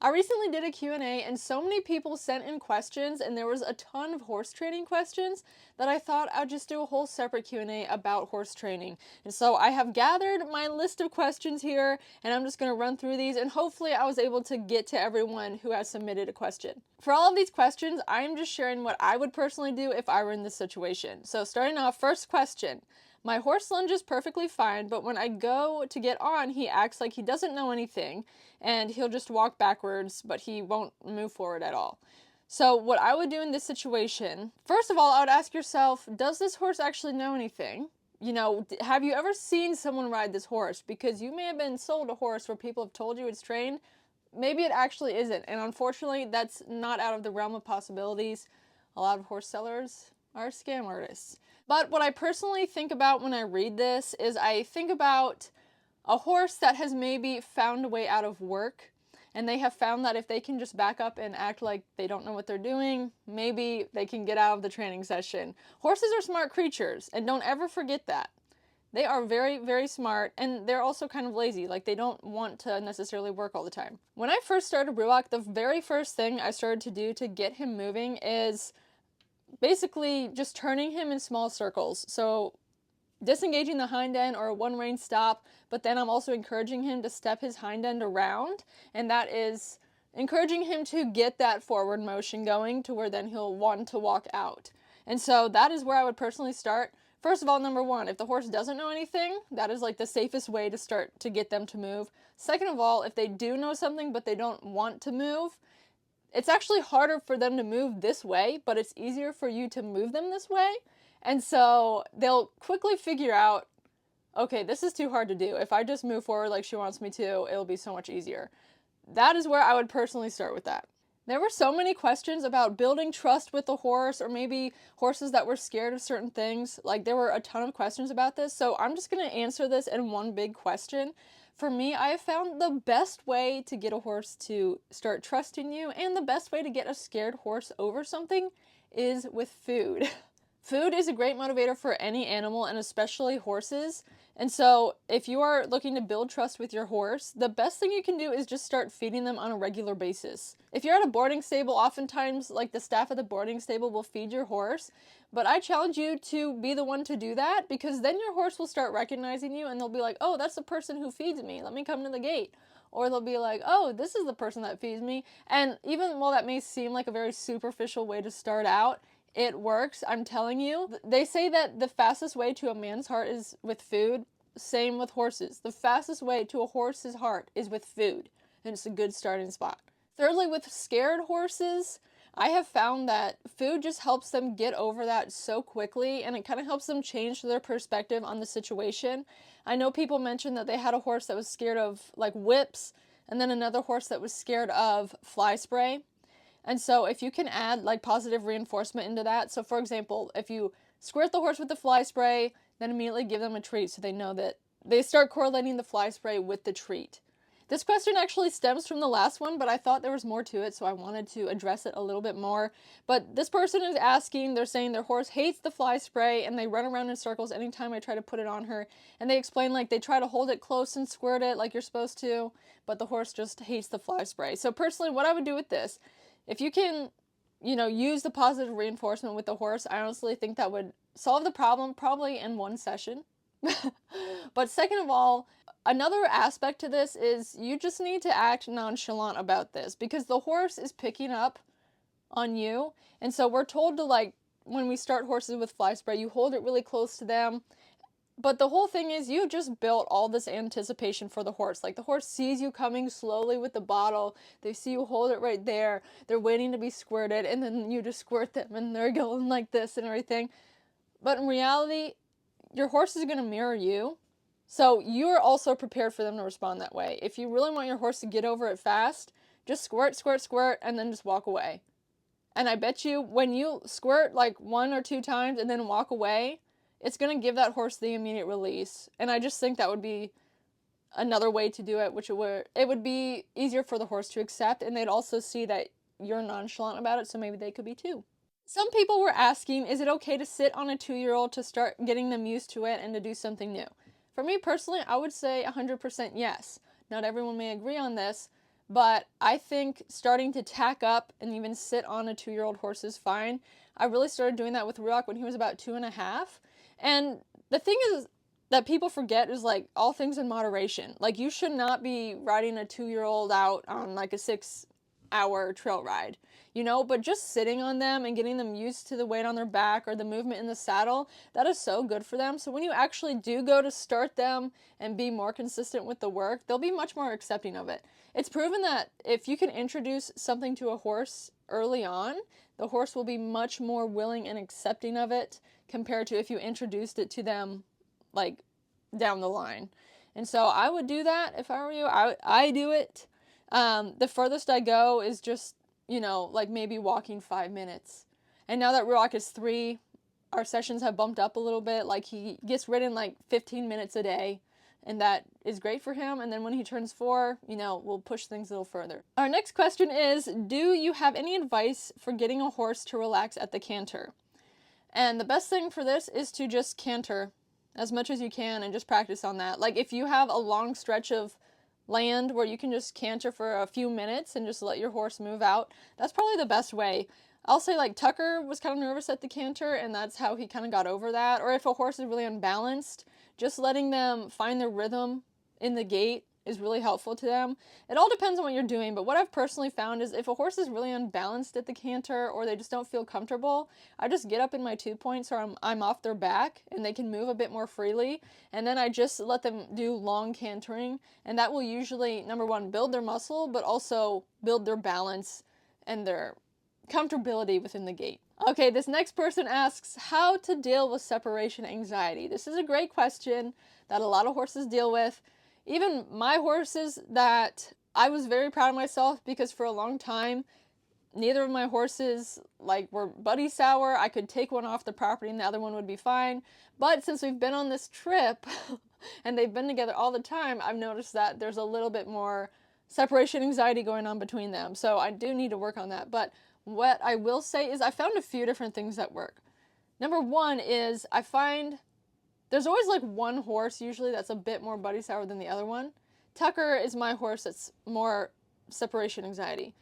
I recently did a Q&A and so many people sent in questions and there was a ton of horse training questions that I thought I'd just do a whole separate Q&A about horse training. And so I have gathered my list of questions here and I'm just going to run through these and hopefully I was able to get to everyone who has submitted a question. For all of these questions, I'm just sharing what I would personally do if I were in this situation. So starting off, first question. My horse lunges perfectly fine, but when I go to get on, he acts like he doesn't know anything, and he'll just walk backwards, but he won't move forward at all. So what I would do in this situation, first of all, I would ask yourself, does this horse actually know anything? You know, have you ever seen someone ride this horse? Because you may have been sold a horse where people have told you it's trained. Maybe it actually isn't, and unfortunately, that's not out of the realm of possibilities. A lot of horse sellers are scam artists. But what I personally think about when I read this is I think about a horse that has maybe found a way out of work, and they have found that if they can just back up and act like they don't know what they're doing, maybe they can get out of the training session. Horses are smart creatures, and don't ever forget that. They are very, very smart, and they're also kind of lazy. Like, they don't want to necessarily work all the time. When I first started Ruach, the very first thing I started to do to get him moving is basically just turning him in small circles. So disengaging the hind end or a one rein stop, but then I'm also encouraging him to step his hind end around, and that is encouraging him to get that forward motion going to where then he'll want to walk out. And so that is where I would personally start. First of all, number one, if the horse doesn't know anything, that is like the safest way to start to get them to move. Second of all, if they do know something but they don't want to move, it's actually harder for them to move this way, but it's easier for you to move them this way. And so they'll quickly figure out, okay, this is too hard to do. If I just move forward like she wants me to, it'll be so much easier. That is where I would personally start with that. There were so many questions about building trust with the horse, or maybe horses that were scared of certain things. Like, there were a ton of questions about this, so I'm just going to answer this in one big question. For me, I have found the best way to get a horse to start trusting you, and the best way to get a scared horse over something, is with food. Food is a great motivator for any animal, and especially horses. And so if you are looking to build trust with your horse, the best thing you can do is just start feeding them on a regular basis. If you're at a boarding stable, oftentimes like the staff at the boarding stable will feed your horse, but I challenge you to be the one to do that, because then your horse will start recognizing you and they'll be like, oh, that's the person who feeds me. Let me come to the gate. Or they'll be like, oh, this is the person that feeds me. And even while that may seem like a very superficial way to start out, it works, I'm telling you. They say that the fastest way to a man's heart is with food. Same with horses. The fastest way to a horse's heart is with food, and it's a good starting spot. Thirdly, with scared horses, I have found that food just helps them get over that so quickly, and it kind of helps them change their perspective on the situation. I know people mentioned that they had a horse that was scared of like whips, and then another horse that was scared of fly spray. And so if you can add like positive reinforcement into that, so for example, if you squirt the horse with the fly spray, then immediately give them a treat so they know that they start correlating the fly spray with the treat. This question actually stems from the last one, but I thought there was more to it, so I wanted to address it a little bit more. But this person is asking, they're saying their horse hates the fly spray and they run around in circles anytime I try to put it on her. And they explain like they try to hold it close and squirt it like you're supposed to, but the horse just hates the fly spray. So personally, what I would do with this, if you can, use the positive reinforcement with the horse, I honestly think that would solve the problem probably in one session. But second of all, another aspect to this is you just need to act nonchalant about this, because the horse is picking up on you. And so we're told to, like, when we start horses with fly spray, you hold it really close to them. But the whole thing is you just built all this anticipation for the horse. Like, the horse sees you coming slowly with the bottle. They see you hold it right there. They're waiting to be squirted, and then you just squirt them, and they're going like this and everything. But in reality, your horse is going to mirror you. So you're also prepared for them to respond that way. If you really want your horse to get over it fast, just squirt, squirt, squirt, and then just walk away. And I bet you when you squirt like 1 or 2 times and then walk away, it's going to give that horse the immediate release. And I just think that would be another way to do it, which it would be easier for the horse to accept, and they'd also see that you're nonchalant about it, so maybe they could be too. Some people were asking, is it okay to sit on a 2-year-old to start getting them used to it and to do something new? For me personally, I would say 100% yes. Not everyone may agree on this, but I think starting to tack up and even sit on a 2-year-old horse is fine. I really started doing that with Ruach when he was about 2.5. And the thing is that people forget is like all things in moderation. Like you should not be riding a 2-year-old out on like a 6-hour trail ride, but just sitting on them and getting them used to the weight on their back or the movement in the saddle, that is so good for them. So when you actually do go to start them and be more consistent with the work, they'll be much more accepting of it. It's proven that if you can introduce something to a horse early on, the horse will be much more willing and accepting of it compared to if you introduced it to them like down the line. And so I would do that if I were you. I do it. The furthest I go is just, like maybe walking 5 minutes. And now that Ruach is 3, our sessions have bumped up a little bit. Like he gets ridden like 15 minutes a day, and that is great for him. And then when he turns 4, we'll push things a little further. Our next question is, do you have any advice for getting a horse to relax at the canter? And the best thing for this is to just canter as much as you can and just practice on that. Like if you have a long stretch of land where you can just canter for a few minutes and just let your horse move out, that's probably the best way. I'll say like Tucker was kind of nervous at the canter, and that's how he kind of got over that. Or if a horse is really unbalanced, just letting them find their rhythm in the gait is really helpful to them. It all depends on what you're doing, but what I've personally found is if a horse is really unbalanced at the canter or they just don't feel comfortable, I just get up in my 2 points or I'm off their back and they can move a bit more freely, and then I just let them do long cantering, and that will usually, number one, build their muscle, but also build their balance and their comfortability within the gait. Okay, this next person asks how to deal with separation anxiety. This is a great question that a lot of horses deal with. Even my horses, that I was very proud of myself because for a long time, neither of my horses were buddy sour. I could take one off the property and the other one would be fine. But since we've been on this trip and they've been together all the time, I've noticed that there's a little bit more separation anxiety going on between them. So I do need to work on that. But what I will say is I found a few different things that work. Number one is I find there's always one horse usually that's a bit more buddy sour than the other one. Tucker is my horse that's more separation anxiety.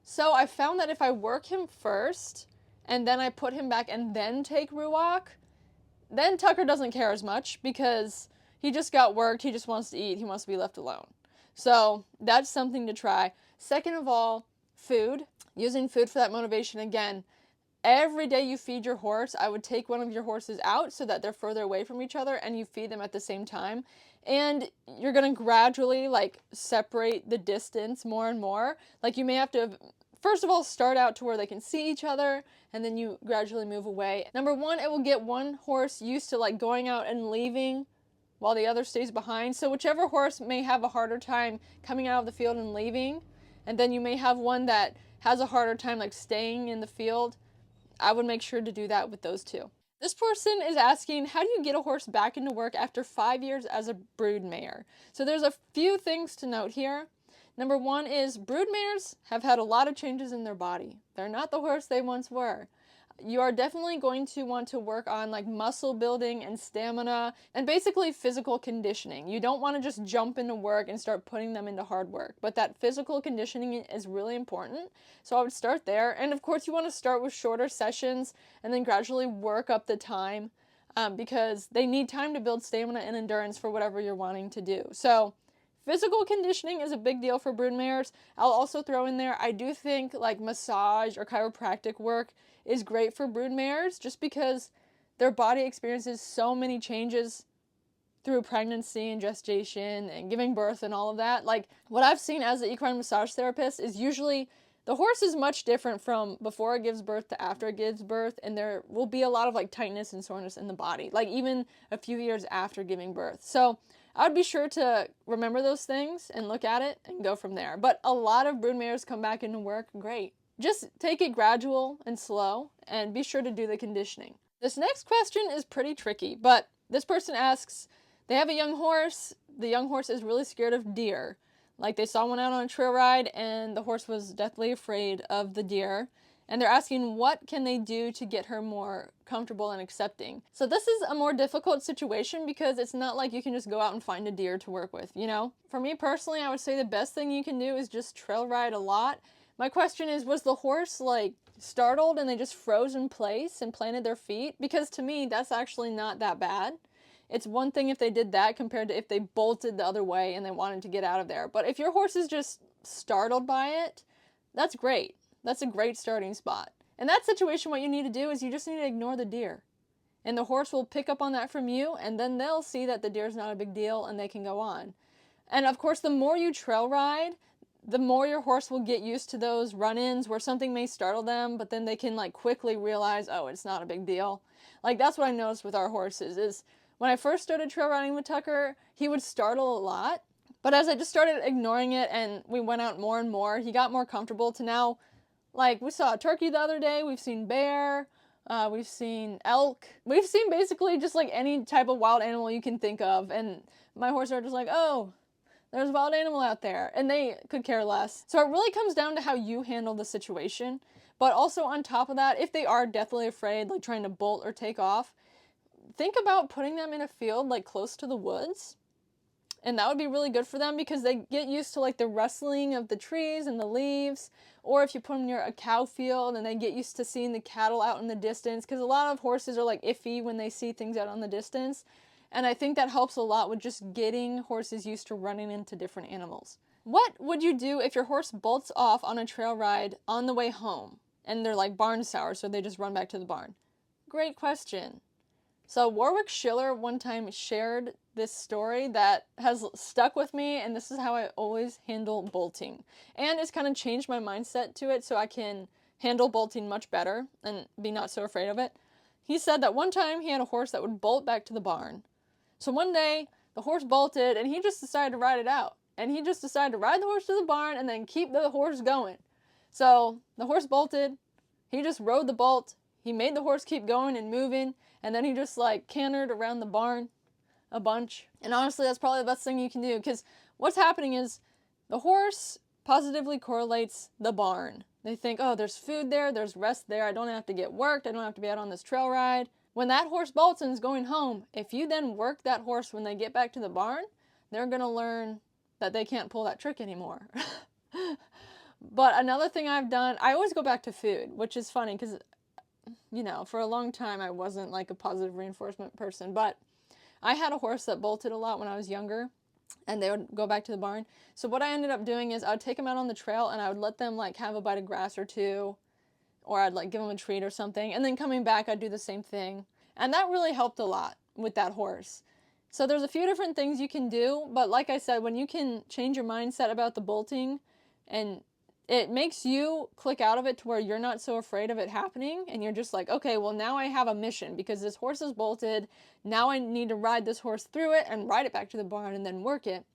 So I found that if I work him first and then I put him back and then take Ruach, then Tucker doesn't care as much because he just got worked, he just wants to eat, he wants to be left alone. So that's something to try. Second of all, food. Using food for that motivation again. Every day you feed your horse, I would take one of your horses out so that they're further away from each other and you feed them at the same time. And you're going to gradually separate the distance more and more. You may have to, first of all, start out to where they can see each other and then you gradually move away. Number one, it will get one horse used to going out and leaving while the other stays behind. So whichever horse may have a harder time coming out of the field and leaving, and then you may have one that has a harder time staying in the field, I would make sure to do that with those two. This person is asking, how do you get a horse back into work after 5 years as a brood mare? So there's a few things to note here. Number one is brood mares have had a lot of changes in their body. They're not the horse they once were. You are definitely going to want to work on muscle building and stamina and basically physical conditioning. You don't want to just jump into work and start putting them into hard work, but that physical conditioning is really important. So I would start there. And of course you want to start with shorter sessions and then gradually work up the time because they need time to build stamina and endurance for whatever you're wanting to do. So physical conditioning is a big deal for brood mares. I'll also throw in there, I do think massage or chiropractic work is great for brood mares just because their body experiences so many changes through pregnancy and gestation and giving birth and all of that. What I've seen as an equine massage therapist is usually the horse is much different from before it gives birth to after it gives birth, and there will be a lot of tightness and soreness in the body, even a few years after giving birth. So I would be sure to remember those things and look at it and go from there. But a lot of brood mares come back into work great. Just take it gradual and slow and be sure to do the conditioning. This next question is pretty tricky, but this person asks, they have a young horse. The young horse is really scared of deer. They saw one out on a trail ride and the horse was deathly afraid of the deer. And they're asking what can they do to get her more comfortable and accepting. So this is a more difficult situation because it's not like you can just go out and find a deer to work with, you know? For me personally, I would say the best thing you can do is just trail ride a lot. My question is, was the horse like startled and they just froze in place and planted their feet? Because to me, that's actually not that bad. It's one thing if they did that compared to if they bolted the other way and they wanted to get out of there. But if your horse is just startled by it, that's great. That's a great starting spot. In that situation, what you need to do is you just need to ignore the deer. And the horse will pick up on that from you, and then they'll see that the deer's not a big deal and they can go on. And of course, the more you trail ride, the more your horse will get used to those run-ins where something may startle them, but then they can like quickly realize, oh, it's not a big deal. Like that's what I noticed with our horses is when I first started trail riding with Tucker, he would startle a lot. But as I just started ignoring it and we went out more and more, he got more comfortable to now, like we saw a turkey the other day, we've seen bear, we've seen elk, we've seen basically just like any type of wild animal you can think of. And my horses are just like, oh, there's a wild animal out there, and they could care less. So it really comes down to how you handle the situation. But also on top of that, if they are deathly afraid, like trying to bolt or take off, think about putting them in a field like close to the woods. And that would be really good for them because they get used to like the rustling of the trees and the leaves. Or if you put them near a cow field and they get used to seeing the cattle out in the distance, because a lot of horses are like iffy when they see things out on the distance. And I think that helps a lot with just getting horses used to running into different animals. What would you do if your horse bolts off on a trail ride on the way home and they're like barn sour, so they just run back to the barn? Great question. So Warwick Schiller one time shared this story that has stuck with me, and this is how I always handle bolting. And it's kind of changed my mindset to it so I can handle bolting much better and be not so afraid of it. He said that one time he had a horse that would bolt back to the barn. So one day the horse bolted and he just decided to ride it out. And he just decided to ride the horse to the barn and then keep the horse going. So the horse bolted, he just rode the bolt, he made the horse keep going and moving, and then he just like cantered around the barn a bunch. And honestly, that's probably the best thing you can do because what's happening is the horse positively correlates the barn. They think, oh, there's food there, there's rest there, I don't have to get worked, I don't have to be out on this trail ride. When that horse bolts and is going home, if you then work that horse when they get back to the barn, they're going to learn that they can't pull that trick anymore. But another thing I've done, I always go back to food, which is funny because, you know, for a long time I wasn't like a positive reinforcement person, but I had a horse that bolted a lot when I was younger and they would go back to the barn. So what I ended up doing is I would take them out on the trail and I would let them like have a bite of grass or two, or I'd like give them a treat or something, and then coming back I'd do the same thing. And that really helped a lot with that horse. So there's a few different things you can do, but like I said, when you can change your mindset about the bolting and it makes you click out of it to where you're not so afraid of it happening and you're just like, okay, well now I have a mission because this horse is bolted. Now I need to ride this horse through it and ride it back to the barn and then work it.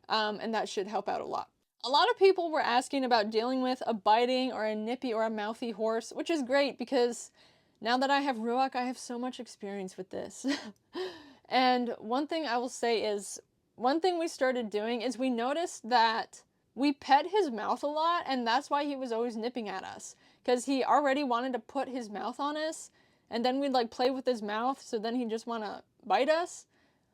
And that should help out a lot. A lot of people were asking about dealing with a biting or a nippy or a mouthy horse, which is great because now that I have Ruach, I have so much experience with this. And one thing I will say is, one thing we started doing is we noticed that we pet his mouth a lot, and that's why he was always nipping at us. Because he already wanted to put his mouth on us, and then we'd like play with his mouth, so then he'd just want to bite us.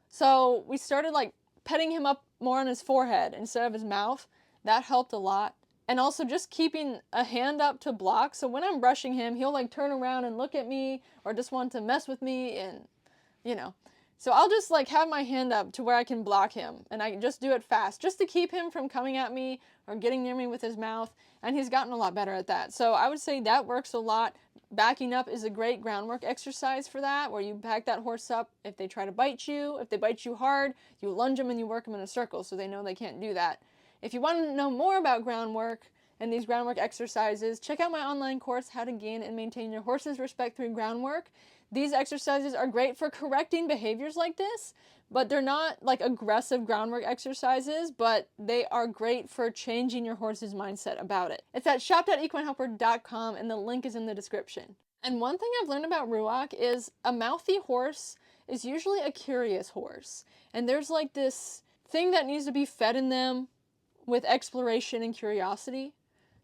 So we started like petting him up more on his forehead instead of his mouth. That helped a lot. And also just keeping a hand up to block, so when I'm brushing him, he'll like turn around and look at me, or just want to mess with me, and you know. So I'll just like have my hand up to where I can block him, and I just do it fast just to keep him from coming at me or getting near me with his mouth, and he's gotten a lot better at that. So I would say that works a lot. Backing up is a great groundwork exercise for that, where you back that horse up. If they try to bite you, if they bite you hard, you lunge them and you work them in a circle so they know they can't do that. If you want to know more about groundwork and these groundwork exercises, check out my online course, How to Gain and Maintain Your Horse's Respect Through Groundwork. These exercises are great for correcting behaviors like this, but they're not like aggressive groundwork exercises, but they are great for changing your horse's mindset about it. It's at shop.equinehelper.com and the link is in the description. And one thing I've learned about Ruach is a mouthy horse is usually a curious horse. And there's like this thing that needs to be fed in them with exploration and curiosity.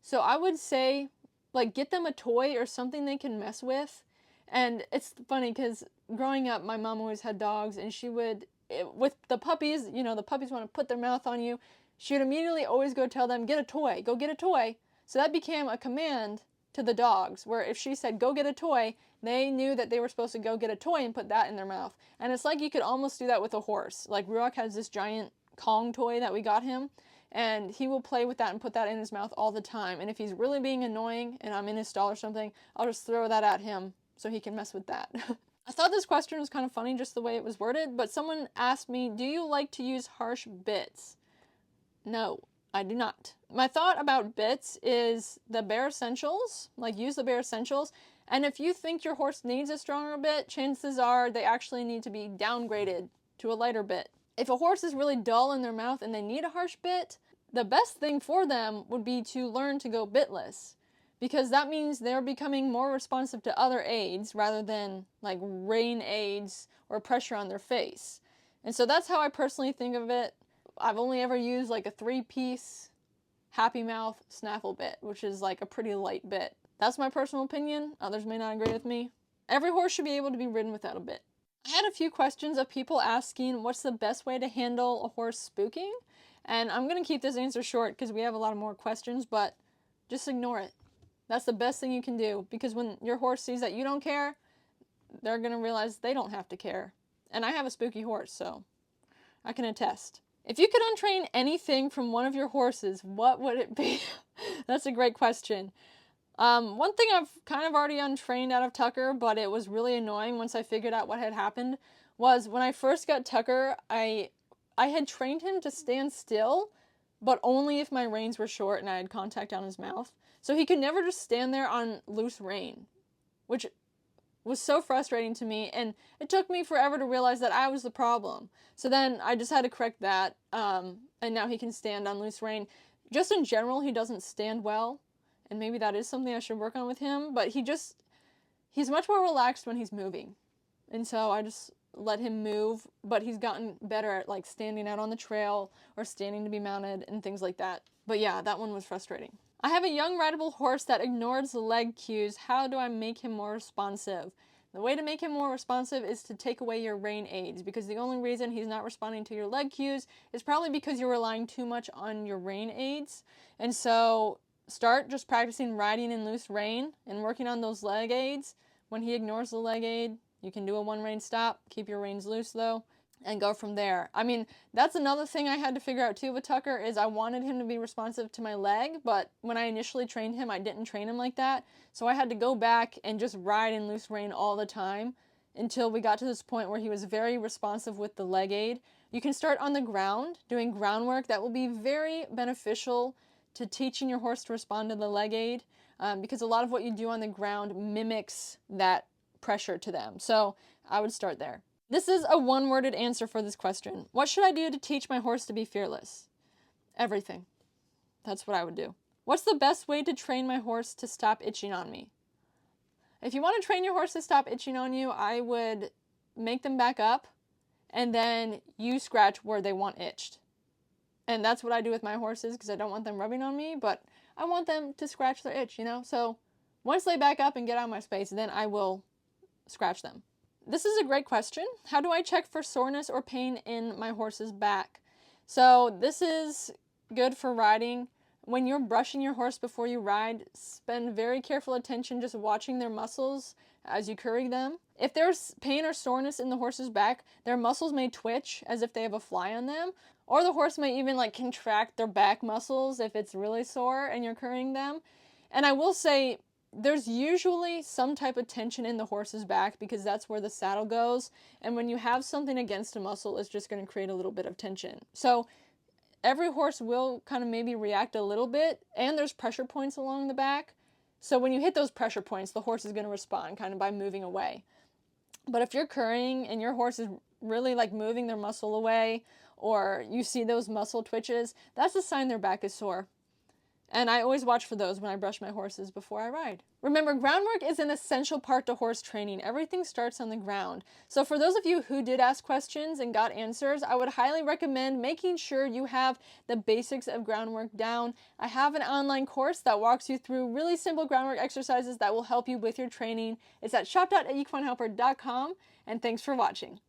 So I would say like get them a toy or something they can mess with. And it's funny because growing up, my mom always had dogs, and she would, with the puppies, you know, the puppies want to put their mouth on you. She would immediately always go tell them, get a toy, go get a toy. So that became a command to the dogs, where if she said, go get a toy, they knew that they were supposed to go get a toy and put that in their mouth. And it's like you could almost do that with a horse. Like Ruach has this giant Kong toy that we got him, and he will play with that and put that in his mouth all the time. And if he's really being annoying and I'm in his stall or something, I'll just throw that at him so he can mess with that. I thought this question was kind of funny just the way it was worded, but someone asked me, do you like to use harsh bits? No, I do not. My thought about bits is the bare essentials, like use the bare essentials, and if you think your horse needs a stronger bit, chances are they actually need to be downgraded to a lighter bit. If a horse is really dull in their mouth and they need a harsh bit, the best thing for them would be to learn to go bitless, because that means they're becoming more responsive to other aids rather than like rein aids or pressure on their face. And so that's how I personally think of it. I've only ever used like a 3-piece Happy Mouth snaffle bit, which is like a pretty light bit. That's my personal opinion. Others may not agree with me. Every horse should be able to be ridden without a bit. I had a few questions of people asking what's the best way to handle a horse spooking, and I'm going to keep this answer short because we have a lot of more questions, but just ignore it. That's the best thing you can do, because when your horse sees that you don't care, they're going to realize they don't have to care. And I have a spooky horse, so I can attest. If you could untrain anything from one of your horses, what would it be? That's a great question. One thing I've kind of already untrained out of Tucker, but it was really annoying once I figured out what had happened, was when I first got Tucker, I had trained him to stand still, but only if my reins were short and I had contact on his mouth. So he could never just stand there on loose rein, which was so frustrating to me, and it took me forever to realize that I was the problem. So then I just had to correct that, and now he can stand on loose rein. Just in general, he doesn't stand well, and maybe that is something I should work on with him, but he's much more relaxed when he's moving. And so I just let him move, but he's gotten better at like standing out on the trail or standing to be mounted and things like that. But yeah, that one was frustrating. I have a young rideable horse that ignores the leg cues. How do I make him more responsive? The way to make him more responsive is to take away your rein aids, because the only reason he's not responding to your leg cues is probably because you're relying too much on your rein aids. And so start just practicing riding in loose rein and working on those leg aids. When he ignores the leg aid, you can do a one rein stop, keep your reins loose though, and go from there. I mean, that's another thing I had to figure out too with Tucker, is I wanted him to be responsive to my leg, but when I initially trained him, I didn't train him like that. So I had to go back and just ride in loose rein all the time until we got to this point where he was very responsive with the leg aid. You can start on the ground, doing groundwork. That will be very beneficial to teaching your horse to respond to the leg aid, because a lot of what you do on the ground mimics that pressure to them. So I would start there. This is a one-worded answer for this question. What should I do to teach my horse to be fearless? Everything. That's what I would do. What's the best way to train my horse to stop itching on me? If you want to train your horse to stop itching on you, I would make them back up, and then you scratch where they want itched. And that's what I do with my horses, because I don't want them rubbing on me, but I want them to scratch their itch, you know? So once they back up and get out of my space, then I will scratch them. This is a great question. How do I check for soreness or pain in my horse's back? So this is good for riding. When you're brushing your horse before you ride, spend very careful attention just watching their muscles as you curry them. If there's pain or soreness in the horse's back, their muscles may twitch as if they have a fly on them, or the horse may even like contract their back muscles if it's really sore and you're currying them. And I will say, there's usually some type of tension in the horse's back because that's where the saddle goes. And when you have something against a muscle, it's just going to create a little bit of tension. So every horse will kind of maybe react a little bit, and there's pressure points along the back. So when you hit those pressure points, the horse is going to respond kind of by moving away. But if you're currying and your horse is really like moving their muscle away, or you see those muscle twitches, that's a sign their back is sore. and I always watch for those when I brush my horses before I ride. Remember, groundwork is an essential part to horse training. Everything starts on the ground. So for those of you who did ask questions and got answers, I would highly recommend making sure you have the basics of groundwork down. I have an online course that walks you through really simple groundwork exercises that will help you with your training. It's at shop.equinehelper.com, and thanks for watching.